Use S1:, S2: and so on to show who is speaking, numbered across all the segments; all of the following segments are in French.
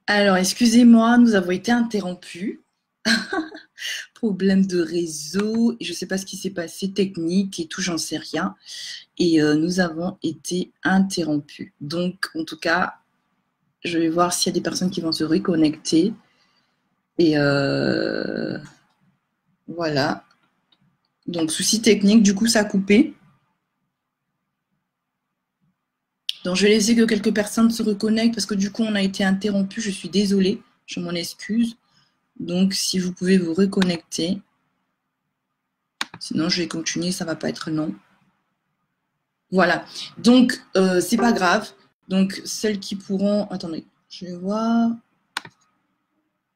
S1: Alors, excusez-moi, nous avons été interrompus. Problème de réseau, je ne sais pas ce qui s'est passé, technique et tout, j'en sais rien. Et nous avons été interrompus. Donc, en tout cas, je vais voir s'il y a des personnes qui vont se reconnecter. Et voilà. Donc, souci technique, du coup, ça a coupé. Donc, je vais laisser que quelques personnes se reconnectent parce que du coup, on a été interrompus. Je suis désolée, je m'en excuse. Donc, si vous pouvez vous reconnecter. Sinon, je vais continuer, ça ne va pas être long. Voilà. Donc, c'est pas grave. Donc, celles qui pourront... Attendez, je vais voir...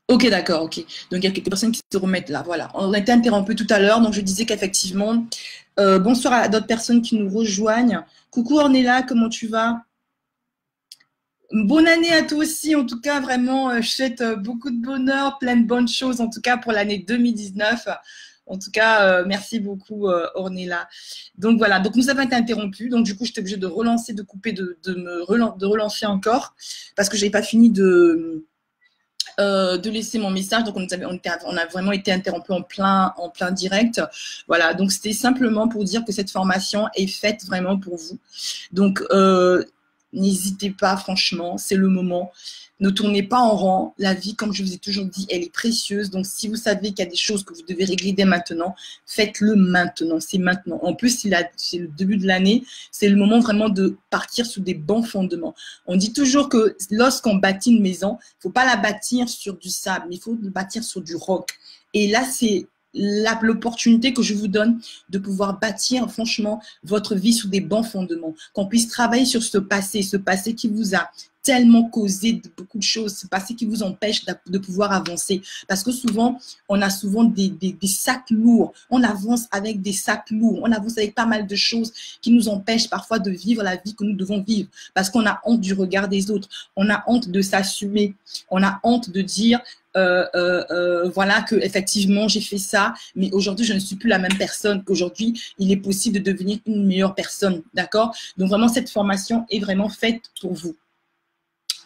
S1: Ok, d'accord, ok. Donc, il y a quelques personnes qui se remettent là. Voilà. On a été interrompu tout à l'heure. Donc, je disais qu'effectivement... bonsoir à d'autres personnes qui nous rejoignent. Coucou Ornella, comment tu vas? Bonne année à toi aussi. En tout cas, vraiment, je souhaite beaucoup de bonheur, plein de bonnes choses, en tout cas, pour l'année 2019. En tout cas, merci beaucoup, Ornella. Donc, voilà. Donc, nous avons été interrompus. Donc, du coup, j'étais obligée de relancer, de couper, de relancer encore parce que je n'avais pas fini de laisser mon message. Donc, on a vraiment été interrompu en plein direct. Voilà. Donc, c'était simplement pour dire que cette formation est faite vraiment pour vous. Donc, n'hésitez pas, franchement, c'est le moment. Ne tournez pas en rond. La vie, comme je vous ai toujours dit, elle est précieuse. Donc, si vous savez qu'il y a des choses que vous devez régler dès maintenant, faites-le maintenant. C'est maintenant. En plus, c'est le début de l'année. C'est le moment vraiment de partir sur des bons fondements. On dit toujours que lorsqu'on bâtit une maison, il ne faut pas la bâtir sur du sable, mais il faut la bâtir sur du roc. Et là, c'est l'opportunité que je vous donne de pouvoir bâtir franchement votre vie sur des bons fondements, qu'on puisse travailler sur ce passé qui vous a tellement causé de beaucoup de choses, ce passé qui vous empêche de pouvoir avancer. Parce que souvent, on a souvent des sacs lourds. On avance avec des sacs lourds. On avance avec pas mal de choses qui nous empêchent parfois de vivre la vie que nous devons vivre. Parce qu'on a honte du regard des autres. On a honte de s'assumer. On a honte de dire voilà que effectivement j'ai fait ça, mais aujourd'hui je ne suis plus la même personne, qu'aujourd'hui il est possible de devenir une meilleure personne, d'accord? Donc vraiment cette formation est vraiment faite pour vous.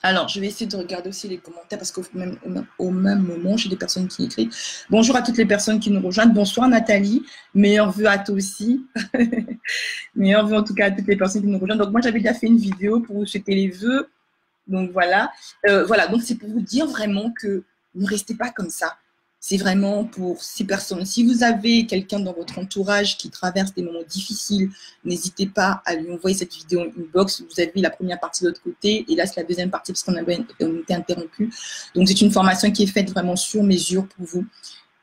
S1: Alors je vais essayer de regarder aussi les commentaires parce qu'au même moment j'ai des personnes qui écrivent. Bonjour à toutes les personnes qui nous rejoignent. Bonsoir Nathalie, meilleure vœu à toi aussi. Meilleure vœu en tout cas à toutes les personnes qui nous rejoignent. Donc moi j'avais déjà fait une vidéo pour vous souhaiter les vœux. Donc voilà, voilà. Donc c'est pour vous dire vraiment que ne restez pas comme ça. C'est vraiment pour ces personnes. Si vous avez quelqu'un dans votre entourage qui traverse des moments difficiles, n'hésitez pas à lui envoyer cette vidéo en inbox. Vous avez la première partie de l'autre côté et là c'est la deuxième partie parce qu'on été interrompu. Donc c'est une formation qui est faite vraiment sur mesure pour vous.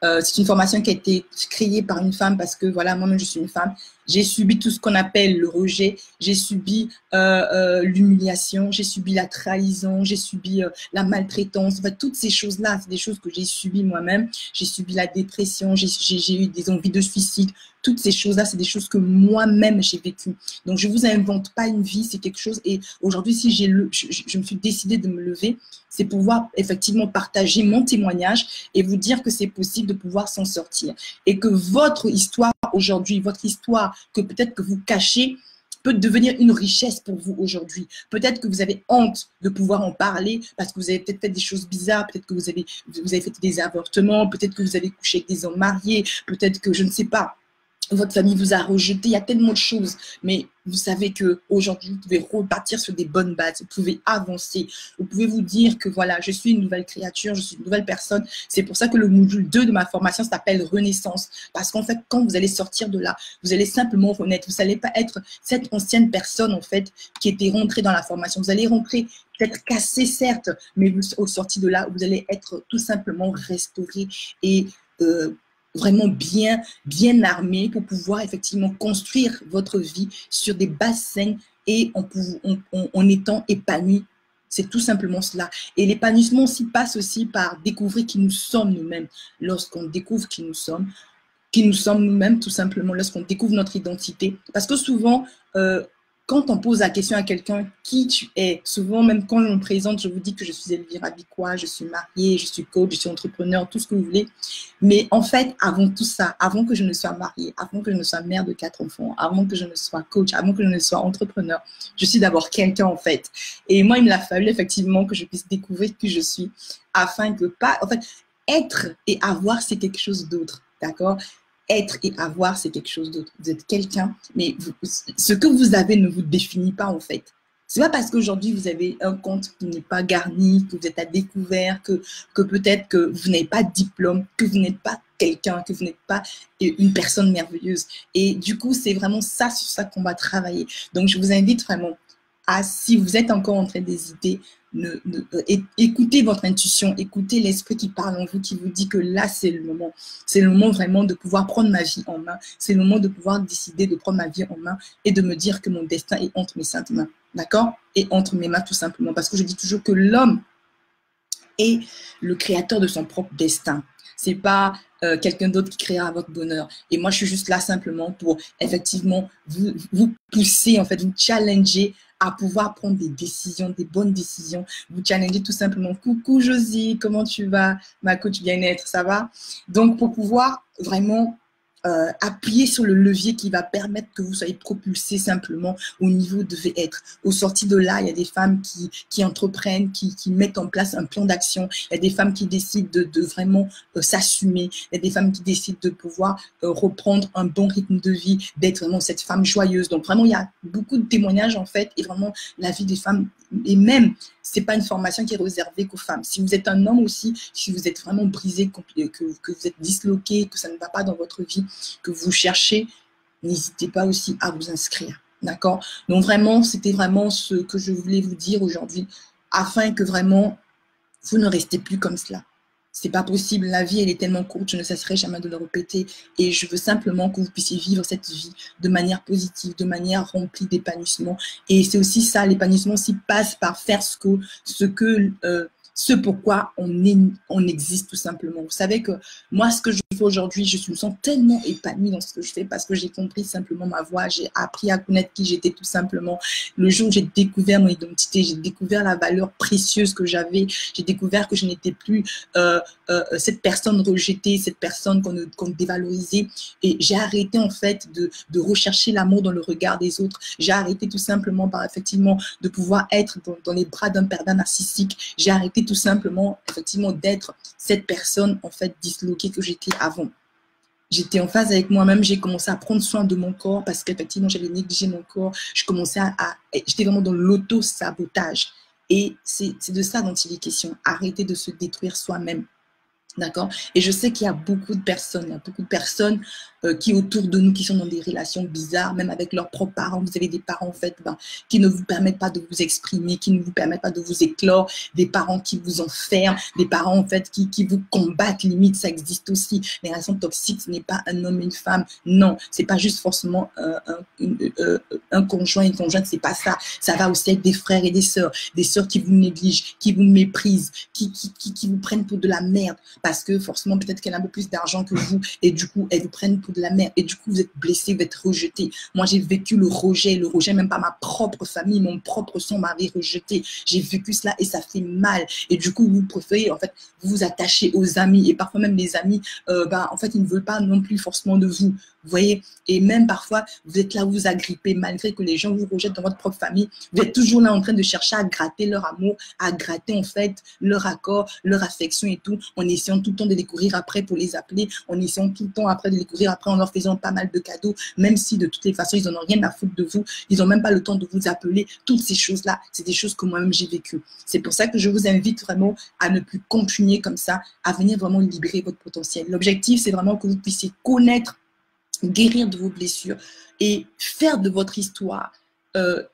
S1: C'est une formation qui a été créée par une femme parce que voilà, moi-même je suis une femme. J'ai subi tout ce qu'on appelle le rejet, j'ai subi l'humiliation, j'ai subi la trahison, j'ai subi la maltraitance. Enfin, toutes ces choses-là, c'est des choses que j'ai subies moi-même. J'ai subi la dépression, j'ai eu des envies de suicide. Toutes ces choses-là, c'est des choses que moi-même j'ai vécues. Donc, je ne vous invente pas une vie, c'est quelque chose. Et aujourd'hui, si je me suis décidée de me lever, c'est pouvoir effectivement partager mon témoignage et vous dire que c'est possible de pouvoir s'en sortir. Et que votre histoire aujourd'hui, votre histoire que peut-être que vous cachez, peut devenir une richesse pour vous aujourd'hui. Peut-être que vous avez honte de pouvoir en parler parce que vous avez peut-être fait des choses bizarres, peut-être que vous avez fait des avortements, peut-être que vous avez couché avec des hommes mariés, peut-être que je ne sais pas. Votre famille vous a rejeté, il y a tellement de choses, mais vous savez qu'aujourd'hui, vous pouvez repartir sur des bonnes bases, vous pouvez avancer, vous pouvez vous dire que voilà, je suis une nouvelle créature, je suis une nouvelle personne. C'est pour ça que le module 2 de ma formation s'appelle Renaissance, parce qu'en fait, quand vous allez sortir de là, vous allez simplement renaître, vous n'allez pas être cette ancienne personne en fait qui était rentrée dans la formation, vous allez rentrer peut-être cassé certes, mais au sorti de là, vous allez être tout simplement restauré et vraiment bien armé pour pouvoir effectivement construire votre vie sur des bases saines et en étant épanoui. C'est tout simplement cela. Et l'épanouissement aussi passe aussi par découvrir qui nous sommes nous-mêmes. Lorsqu'on découvre qui nous sommes nous-mêmes tout simplement, lorsqu'on découvre notre identité. Parce que souvent, quand on pose la question à quelqu'un qui tu es, souvent même quand on me présente, je vous dis que je suis Elvira Bikoua, je suis mariée, je suis coach, je suis entrepreneur, tout ce que vous voulez. Mais en fait, avant tout ça, avant que je ne sois mariée, avant que je ne sois mère de 4 enfants, avant que je ne sois coach, avant que je ne sois entrepreneur, je suis d'abord quelqu'un en fait. Et moi, il me a fallu effectivement que je puisse découvrir qui je suis afin que pas, en fait, être et avoir, c'est quelque chose d'autre, d'accord? Être et avoir, c'est quelque chose d'autre. Vous êtes quelqu'un, mais ce que vous avez ne vous définit pas en fait. C'est pas parce qu'aujourd'hui vous avez un compte qui n'est pas garni, que vous êtes à découvert, que peut-être que vous n'avez pas de diplôme, que vous n'êtes pas quelqu'un, que vous n'êtes pas une personne merveilleuse. Et du coup, c'est vraiment ça, sur ça qu'on va travailler. Donc, je vous invite vraiment à, si vous êtes encore en train d'hésiter, écoutez votre intuition, écoutez l'esprit qui parle en vous, qui vous dit que là, c'est le moment. C'est le moment vraiment de pouvoir prendre ma vie en main. C'est le moment de pouvoir décider de prendre ma vie en main et de me dire que mon destin est entre mes saintes mains. D'accord? Et entre mes mains, tout simplement. Parce que je dis toujours que l'homme est le créateur de son propre destin. C'est pas quelqu'un d'autre qui créera votre bonheur. Et moi, je suis juste là simplement pour effectivement vous pousser, en fait, vous challenger à pouvoir prendre des décisions, des bonnes décisions. Vous challenger tout simplement. Coucou Josie, comment tu vas? Ma coach bien-être, ça va? Donc, pour pouvoir vraiment appuyer sur le levier qui va permettre que vous soyez propulsé simplement au niveau où vous devez être. Au sorti de là, il y a des femmes qui entreprennent, qui mettent en place un plan d'action. Il y a des femmes qui décident de vraiment s'assumer. Il y a des femmes qui décident de pouvoir reprendre un bon rythme de vie, d'être vraiment cette femme joyeuse. Donc vraiment, il y a beaucoup de témoignages en fait, et vraiment la vie des femmes. Et même, c'est pas une formation qui est réservée qu'aux femmes. Si vous êtes un homme aussi, si vous êtes vraiment brisé, que vous êtes disloqué, que ça ne va pas dans votre vie, que vous cherchez, n'hésitez pas aussi à vous inscrire. D'accord? Donc vraiment, c'était vraiment ce que je voulais vous dire aujourd'hui, afin que vraiment, vous ne restez plus comme cela. C'est pas possible. La vie, elle est tellement courte, je ne cesserai jamais de le répéter. Et je veux simplement que vous puissiez vivre cette vie de manière positive, de manière remplie d'épanouissement. Et c'est aussi ça, l'épanouissement aussi passe par faire ce pourquoi on existe tout simplement. Vous savez que moi, ce que je fais aujourd'hui, je me sens tellement épanouie dans ce que je fais parce que j'ai compris simplement ma voix, j'ai appris à connaître qui j'étais tout simplement. Le jour où j'ai découvert mon identité, j'ai découvert la valeur précieuse que j'avais, j'ai découvert que je n'étais plus cette personne rejetée, cette personne qu'on dévalorisait. Et j'ai arrêté en fait de rechercher l'amour dans le regard des autres. J'ai arrêté tout simplement par effectivement de pouvoir être dans les bras d'un pervers narcissique. J'ai arrêté tout simplement effectivement d'être cette personne en fait disloquée que j'étais avant. J'étais en phase avec moi-même, j'ai commencé à prendre soin de mon corps parce qu'effectivement j'avais négligé mon corps. Je commençais j'étais vraiment dans l'auto-sabotage. Et c'est de ça dont il est question. Arrêter de se détruire soi-même. D'accord? Et je sais qu'il y a beaucoup de personnes, qui autour de nous, qui sont dans des relations bizarres, même avec leurs propres parents. Vous avez des parents, en fait, qui ne vous permettent pas de vous exprimer, qui ne vous permettent pas de vous éclore, des parents qui vous enferment, des parents, en fait, qui vous combattent, limite, ça existe aussi. Les relations toxiques, ce n'est pas un homme et une femme. Non, c'est pas juste forcément un conjoint et une conjointe, c'est pas ça. Ça va aussi avec des frères et des sœurs qui vous négligent, qui vous méprisent, qui vous prennent pour de la merde. Parce que forcément, peut-être qu'elle a un peu plus d'argent que vous et du coup, elles vous prennent pour de la merde et du coup, vous êtes blessé, vous êtes rejeté. Moi, j'ai vécu le rejet, même pas ma propre famille, mon propre sang m'avait rejeté. J'ai vécu cela et ça fait mal. Et du coup, vous préférez, en fait, vous attacher aux amis et parfois même les amis, en fait, ils ne veulent pas non plus forcément de vous. Vous voyez? Et même parfois, vous êtes là, vous agrippez, malgré que les gens vous rejettent dans votre propre famille. Vous êtes toujours là en train de chercher à gratter leur amour, à gratter en fait leur accord, leur affection et tout, en essayant tout le temps de les courir après pour les appeler, en essayant tout le temps après de les courir après en leur faisant pas mal de cadeaux, même si de toutes les façons, ils n'en ont rien à foutre de vous. Ils n'ont même pas le temps de vous appeler. Toutes ces choses-là, c'est des choses que moi-même j'ai vécues. C'est pour ça que je vous invite vraiment à ne plus continuer comme ça, à venir vraiment libérer votre potentiel. L'objectif, c'est vraiment que vous puissiez connaître, guérir de vos blessures et faire de votre histoire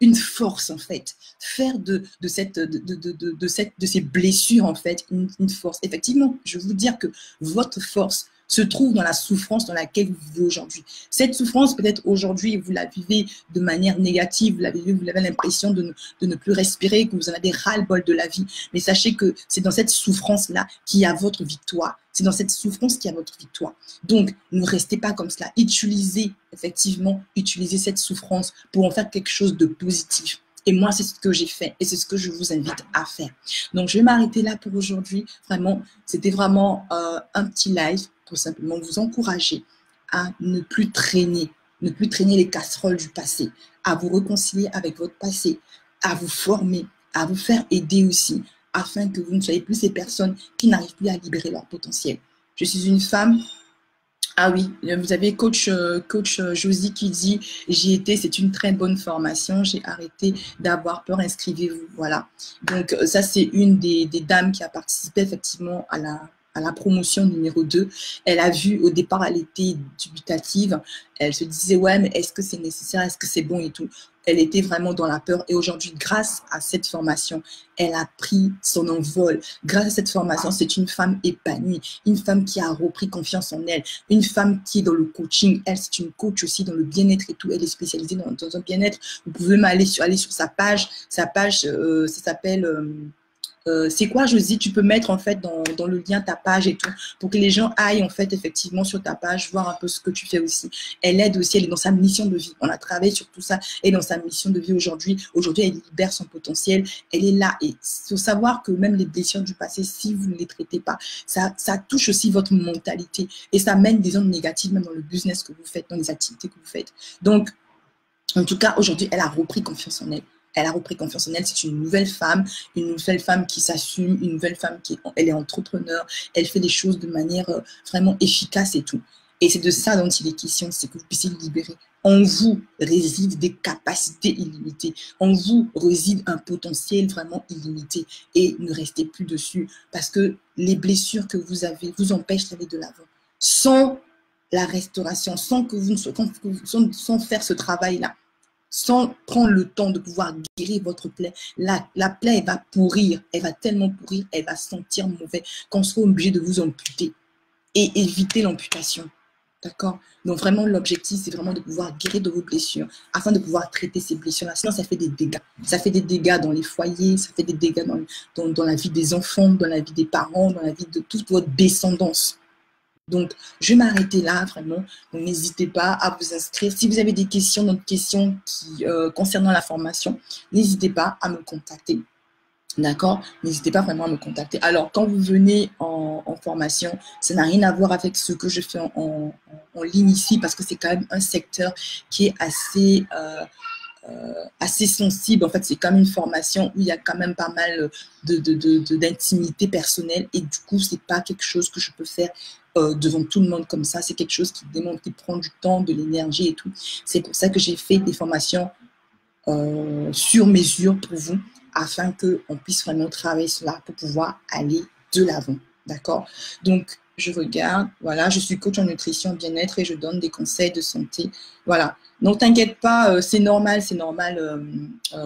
S1: une force en fait, faire de ces blessures en fait une force. Effectivement, je veux vous dire que votre force se trouve dans la souffrance dans laquelle vous vivez aujourd'hui. Cette souffrance, peut-être aujourd'hui, vous la vivez de manière négative, vous avez l'impression de ne plus respirer, que vous en avez ras-le-bol de la vie. Mais sachez que c'est dans cette souffrance-là qu'il y a votre victoire. C'est dans cette souffrance qu'il y a votre victoire. Donc, ne restez pas comme cela. Utilisez cette souffrance pour en faire quelque chose de positif. Et moi, c'est ce que j'ai fait et c'est ce que je vous invite à faire. Donc, je vais m'arrêter là pour aujourd'hui. Vraiment, c'était vraiment un petit live pour simplement vous encourager à ne plus traîner les casseroles du passé, à vous réconcilier avec votre passé, à vous former, à vous faire aider aussi, afin que vous ne soyez plus ces personnes qui n'arrivent plus à libérer leur potentiel. Je suis une femme. Ah oui, vous avez coach Josie qui dit « J'y étais, c'est une très bonne formation, j'ai arrêté d'avoir peur, inscrivez-vous ». Voilà. Donc ça, c'est une des dames qui a participé effectivement à la promotion numéro 2. Elle a vu, au départ, elle était dubitative. Elle se disait « Ouais, mais est-ce que c'est nécessaire? Est-ce que c'est bon et tout ?» Elle était vraiment dans la peur. Et aujourd'hui, grâce à cette formation, elle a pris son envol. Grâce à cette formation, c'est une femme épanouie, une femme qui a repris confiance en elle, une femme qui est dans le coaching. Elle, c'est une coach aussi dans le bien-être et tout. Elle est spécialisée dans un bien-être. Vous pouvez aller sur sa page. Sa page, ça s'appelle... c'est quoi, Josie? Tu peux mettre en fait dans le lien ta page et tout pour que les gens aillent en fait effectivement sur ta page voir un peu ce que tu fais aussi. Elle aide aussi, elle est dans sa mission de vie. On a travaillé sur tout ça. Elle est dans sa mission de vie aujourd'hui. Aujourd'hui, elle libère son potentiel. Elle est là. Et il faut savoir que même les blessures du passé, si vous ne les traitez pas, ça touche aussi votre mentalité et ça mène des ondes négatives même dans le business que vous faites, dans les activités que vous faites. Donc, en tout cas, aujourd'hui, elle a repris confiance en elle. Elle a repris confiance en elle. C'est une nouvelle femme qui s'assume, une nouvelle femme elle est entrepreneur. Elle fait les choses de manière vraiment efficace et tout. Et c'est de ça dont il est question, c'est que vous puissiez libérer. En vous résident des capacités illimitées. En vous réside un potentiel vraiment illimité. Et ne restez plus dessus parce que les blessures que vous avez vous empêchent d'aller de l'avant. Sans la restauration, sans faire ce travail-là, sans prendre le temps de pouvoir guérir votre plaie, la plaie, elle va pourrir, elle va tellement pourrir, elle va sentir mauvais qu'on sera obligé de vous amputer et éviter l'amputation. D'accord? Donc vraiment, l'objectif, c'est vraiment de pouvoir guérir de vos blessures afin de pouvoir traiter ces blessures-là. Sinon, ça fait des dégâts. Ça fait des dégâts dans les foyers, ça fait des dégâts dans la vie des enfants, dans la vie des parents, dans la vie de toute votre descendance. Donc, je vais m'arrêter là, vraiment. Donc, n'hésitez pas à vous inscrire. Si vous avez des questions, d'autres questions concernant la formation, n'hésitez pas à me contacter. D'accord? N'hésitez pas vraiment à me contacter. Alors, quand vous venez en formation, ça n'a rien à voir avec ce que je fais en ligne ici, parce que c'est quand même un secteur qui est assez sensible. En fait, c'est comme une formation où il y a quand même pas mal d'intimité personnelle et du coup, c'est pas quelque chose que je peux faire devant tout le monde comme ça. C'est quelque chose qui demande, qui prend du temps, de l'énergie et tout. C'est pour ça que j'ai fait des formations sur mesure pour vous afin qu'on puisse vraiment travailler cela pour pouvoir aller de l'avant. D'accord? Donc, je regarde, voilà, je suis coach en nutrition bien-être et je donne des conseils de santé. Voilà. Donc, t'inquiète pas, c'est normal,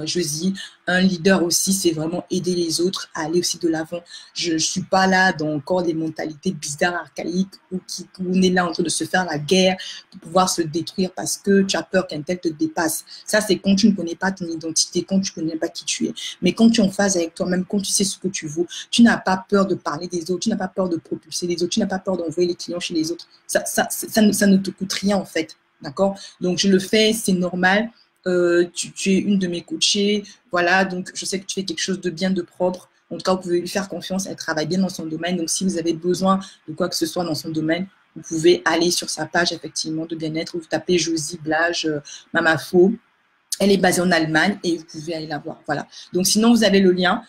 S1: Josie. Un leader aussi, c'est vraiment aider les autres à aller aussi de l'avant. Je ne suis pas là dans encore des mentalités bizarres, archaïques, où on est là en train de se faire la guerre pour pouvoir se détruire parce que tu as peur qu'un tel te dépasse. Ça, c'est quand tu ne connais pas ton identité, quand tu ne connais pas qui tu es. Mais quand tu es en phase avec toi-même, quand tu sais ce que tu vaux, tu n'as pas peur de parler des autres, tu n'as pas peur de propulser les autres, tu n'as pas peur d'envoyer les clients chez les autres. Ça ne te coûte rien, en fait. D'accord? Donc, je le fais, c'est normal. Tu es une de mes coachées. Voilà, donc je sais que tu fais quelque chose de bien, de propre. En tout cas, vous pouvez lui faire confiance. Elle travaille bien dans son domaine. Donc, si vous avez besoin de quoi que ce soit dans son domaine, vous pouvez aller sur sa page, effectivement, de bien-être. Vous tapez Josie Blage Mamafo. Elle est basée en Allemagne et vous pouvez aller la voir. Voilà. Donc, sinon, vous avez le lien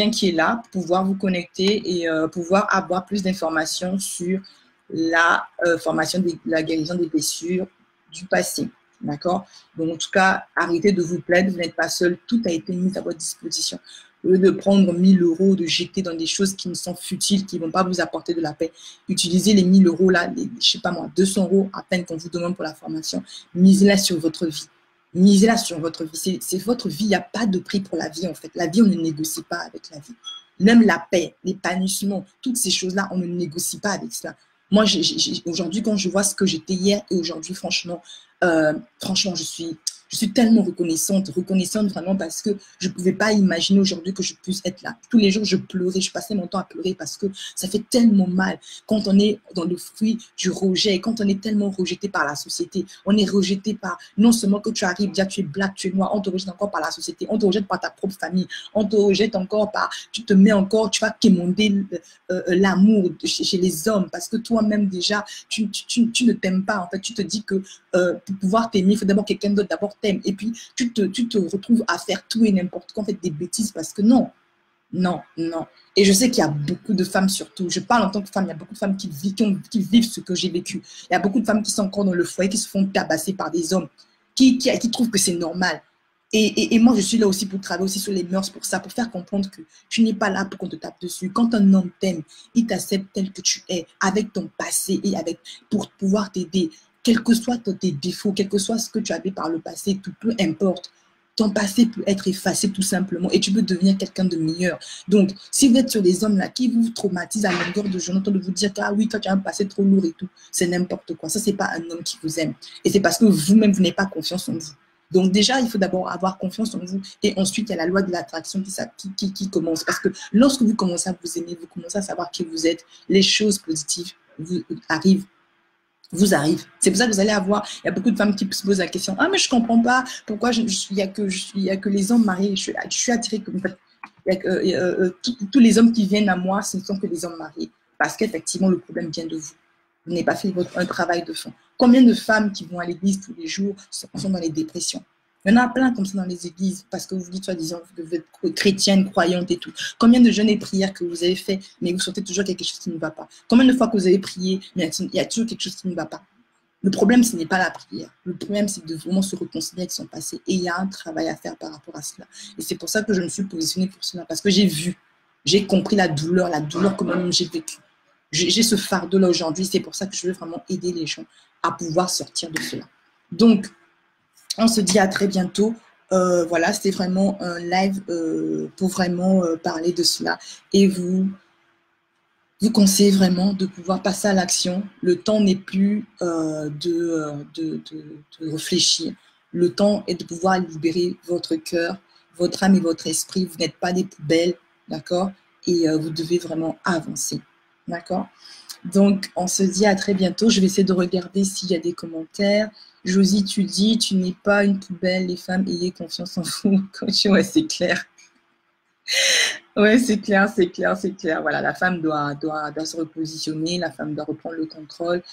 S1: qui est là pour pouvoir vous connecter et pouvoir avoir plus d'informations sur la formation de la guérison des blessures du passé. D'accord? Donc, en tout cas, arrêtez de vous plaindre. Vous n'êtes pas seul. Tout a été mis à votre disposition. Au lieu de prendre 1000 €, de jeter dans des choses qui ne sont futiles, qui ne vont pas vous apporter de la paix, utilisez les 1000 € là, je ne sais pas moi, 200 € à peine qu'on vous demande pour la formation. Misez-la sur votre vie. Misez-la sur votre vie. C'est votre vie. Il n'y a pas de prix pour la vie, en fait. La vie, on ne négocie pas avec la vie. Même la paix, l'épanouissement, toutes ces choses-là, on ne négocie pas avec cela. Moi, aujourd'hui, quand je vois ce que j'étais hier et aujourd'hui, franchement, je suis tellement reconnaissante vraiment parce que je ne pouvais pas imaginer aujourd'hui que je puisse être là. Tous les jours, je pleurais, je passais mon temps à pleurer parce que ça fait tellement mal quand on est dans le fruit du rejet, quand on est tellement rejeté par la société. On est rejeté par, non seulement que tu arrives, déjà tu es black, tu es noir, on te rejette encore par la société, on te rejette par ta propre famille, on te rejette encore par, tu te mets encore, tu vas quémander l'amour chez les hommes parce que toi-même déjà, tu ne t'aimes pas. En fait, tu te dis que pour pouvoir t'aimer, il faut d'abord que quelqu'un d'autre d'abord t'aime. Et puis, tu te retrouves à faire tout et n'importe quoi, en fait, des bêtises parce que non. Et je sais qu'il y a beaucoup de femmes surtout, je parle en tant que femme, il y a beaucoup de femmes qui vivent ce que j'ai vécu. Il y a beaucoup de femmes qui sont encore dans le foyer, qui se font tabasser par des hommes, qui trouvent que c'est normal. Et moi, je suis là aussi pour travailler aussi sur les mœurs, pour ça, pour faire comprendre que tu n'es pas là pour qu'on te tape dessus. Quand un homme t'aime, il t'accepte tel que tu es, avec ton passé et pour pouvoir t'aider, quels que soient tes défauts, quel que soit ce que tu avais par le passé, tout peu importe. Ton passé peut être effacé tout simplement et tu peux devenir quelqu'un de meilleur. Donc, si vous êtes sur des hommes là qui vous traumatisent à longueur de journée, de vous dire que ah oui, toi tu as un passé trop lourd et tout, c'est n'importe quoi. Ça, c'est pas un homme qui vous aime. Et c'est parce que vous-même, vous n'avez pas confiance en vous. Donc déjà, il faut d'abord avoir confiance en vous et ensuite, il y a la loi de l'attraction qui commence. Parce que lorsque vous commencez à vous aimer, vous commencez à savoir qui vous êtes, les choses positives arrivent. C'est pour ça que vous allez avoir, il y a beaucoup de femmes qui se posent la question, ah mais je comprends pas pourquoi il y a que les hommes mariés, je suis attirée comme tous les hommes qui viennent à moi, ce ne sont que des hommes mariés, parce qu'effectivement le problème vient de vous. Vous n'avez pas fait un travail de fond. Combien de femmes qui vont à l'église tous les jours sont dans les dépressions? Il y en a plein comme ça dans les églises, parce que vous dites soi-disant que vous êtes chrétienne, croyante et tout. Combien de jeûnes et prières que vous avez fait, mais vous sentez toujours quelque chose qui ne va pas? Combien de fois que vous avez prié, mais il y a toujours quelque chose qui ne va pas? Le problème, ce n'est pas la prière. Le problème, c'est de vraiment se réconcilier avec son passé. Et il y a un travail à faire par rapport à cela. Et c'est pour ça que je me suis positionnée pour cela, parce que j'ai compris la douleur que moi-même j'ai vécue. J'ai ce fardeau-là aujourd'hui. C'est pour ça que je veux vraiment aider les gens à pouvoir sortir de cela. Donc, on se dit à très bientôt. Voilà, c'était vraiment un live pour vraiment parler de cela et vous conseille vraiment de pouvoir passer à l'action. Le temps n'est plus de réfléchir. Le temps est de pouvoir libérer votre cœur, votre âme et votre esprit. Vous n'êtes pas des poubelles, d'accord? Et vous devez vraiment avancer, d'accord? Donc, on se dit à très bientôt. Je vais essayer de regarder s'il y a des commentaires. Josie, tu dis, tu n'es pas une poubelle, les femmes, ayez confiance en vous. Ouais, c'est clair. Oui, c'est clair, c'est clair, c'est clair. Voilà, la femme doit se repositionner, la femme doit reprendre le contrôle,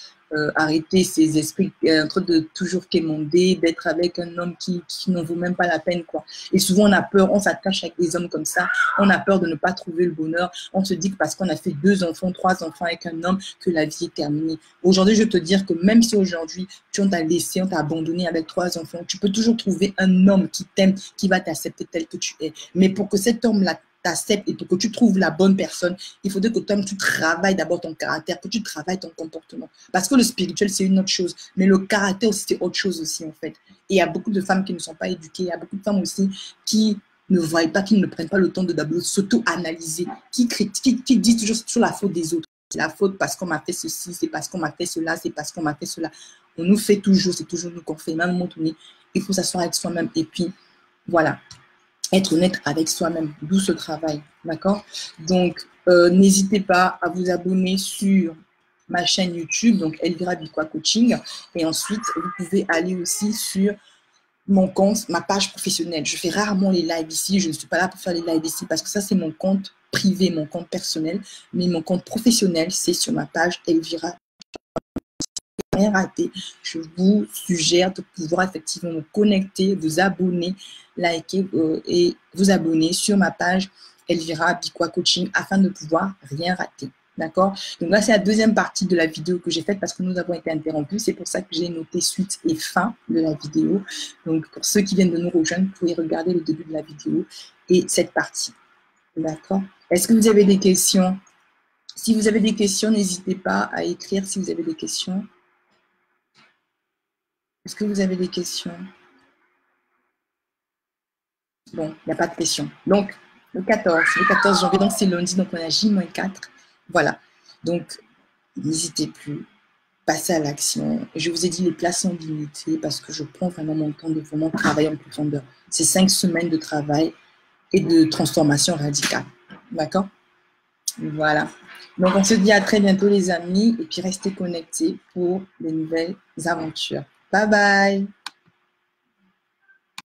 S1: arrêter ses esprits en train de toujours quémander, d'être avec un homme qui n'en vaut même pas la peine, quoi. Et souvent, on a peur, on s'attache avec des hommes comme ça, on a peur de ne pas trouver le bonheur. On se dit que parce qu'on a fait 2 enfants, 3 enfants avec un homme, que la vie est terminée. Aujourd'hui, je veux te dire que même si aujourd'hui, on t'a laissé, on t'a abandonné avec 3 enfants, tu peux toujours trouver un homme qui t'aime, qui va t'accepter tel que tu es. Mais pour que cet homme-là t'acceptes et pour que tu trouves la bonne personne, il faudrait que toi-même tu travailles d'abord ton caractère, que tu travailles ton comportement. Parce que le spirituel, c'est une autre chose, mais le caractère aussi, c'est autre chose aussi en fait. Et il y a beaucoup de femmes qui ne sont pas éduquées, il y a beaucoup de femmes aussi qui ne voient pas, qui ne prennent pas le temps de d'abord s'auto-analyser, qui disent toujours sur la faute des autres. C'est la faute parce qu'on m'a fait ceci, c'est parce qu'on m'a fait cela, c'est parce qu'on m'a fait cela. On nous fait toujours, c'est toujours nous qu'on fait. Même à un moment donné, il faut s'asseoir avec soi-même et puis voilà. Être honnête avec soi-même, d'où ce travail, d'accord? Donc, n'hésitez pas à vous abonner sur ma chaîne YouTube, donc Elvira Bikwa Coaching, et ensuite, vous pouvez aller aussi sur mon compte, ma page professionnelle. Je fais rarement les lives ici, je ne suis pas là pour faire les lives ici, parce que ça, c'est mon compte privé, mon compte personnel, mais mon compte professionnel, c'est sur ma page Elvira. Rien raté, je vous suggère de pouvoir effectivement vous connecter, vous abonner, liker et vous abonner sur ma page Elvira Bikwa Coaching afin de pouvoir rien rater. D'accord? Donc là, c'est la deuxième partie de la vidéo que j'ai faite parce que nous avons été interrompus. C'est pour ça que j'ai noté suite et fin de la vidéo. Donc, pour ceux qui viennent de nous rejoindre, vous pouvez regarder le début de la vidéo et cette partie. D'accord? Est-ce que vous avez des questions? Si vous avez des questions, n'hésitez pas à écrire si vous avez des questions. Est-ce que vous avez des questions? Bon, il n'y a pas de questions. Donc, le 14 janvier, donc c'est lundi, donc on a J-4. Voilà. Donc, n'hésitez plus, passez à l'action. Et je vous ai dit les places sont limitées parce que je prends vraiment mon temps de vraiment travailler en profondeur. C'est 5 semaines de travail et de transformation radicale. D'accord? Voilà. Donc, on se dit à très bientôt, les amis, et puis restez connectés pour de nouvelles aventures. Bye bye!